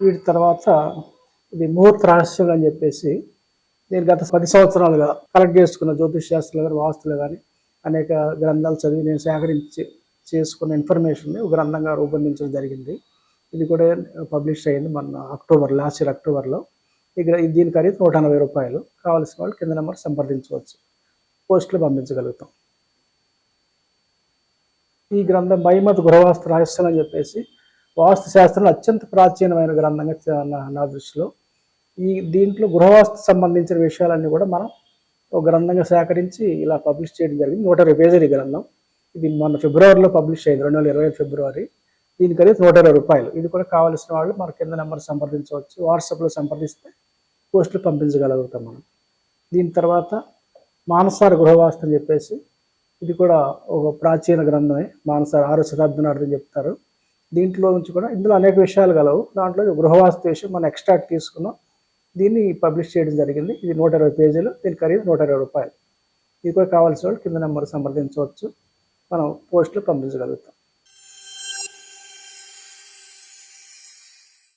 వీటి తర్వాత ఇది ముహూర్త రహస్యం అని చెప్పేసి నేను గత 10 సంవత్సరాలుగా కలెక్ట్ చేసుకున్న జ్యోతిష్ శాస్త్రాలు కానీ వాస్తులు కానీ అనేక గ్రంథాలు చదివి నేను సేకరించి చేసుకున్న ఇన్ఫర్మేషన్ని ఒక గ్రంథంగా రూపొందించడం జరిగింది. ఇది కూడా పబ్లిష్ అయింది మొన్న లాస్ట్ ఇయర్ అక్టోబర్లో. దీని ఖరీదు రూ. 180. కావాల్సిన వాళ్ళు కింద నెంబర్ సంప్రదించవచ్చు. పోస్టులు పంపించగలుగుతాం. ఈ గ్రంథం మైమత్ గృహవాస్తు రహస్యం అని చెప్పేసి వాస్తు శాస్త్రంలో అత్యంత ప్రాచీనమైన గ్రంథంగా నా దృష్టిలో. దీంట్లో గృహవాస్తు సంబంధించిన విషయాలన్నీ కూడా మనం ఒక గ్రంథంగా సేకరించి ఇలా పబ్లిష్ చేయడం జరిగింది. 120 పేజీల ఈ గ్రంథం. ఇది మొన్న ఫిబ్రవరిలో పబ్లిష్ అయింది, 2025 ఫిబ్రవరి. దీని ఖరీదు రూ. 120. ఇది కూడా కావాల్సిన వాళ్ళు మన కింద నెంబర్ సంప్రదించవచ్చు. వాట్సాప్లో సంప్రదిస్తే పోస్టులు పంపించగలుగుతాం మనం. దీని తర్వాత మానసార గృహవాస్తు అని చెప్పేసి ఇది కూడా ఒక ప్రాచీన గ్రంథమే. మానసార 6వ శతాబ్దం నాటిదని చెప్తారు. దీంట్లో నుంచి కూడా ఇందులో అనేక విషయాలు కలవు. దాంట్లో గృహవాస్తు విషయం మనం ఎక్స్ట్రాక్ట్ తీసుకున్నాం, దీన్ని పబ్లిష్ చేయడం జరిగింది. ఇది 120 పేజీలు. దీని ఖరీదు రూ. 120. ఇది కూడా కావాల్సిన వాళ్ళు కింద నెంబర్ సంప్రదించవచ్చు. మనం పోస్టులు పంపించగలుగుతాం.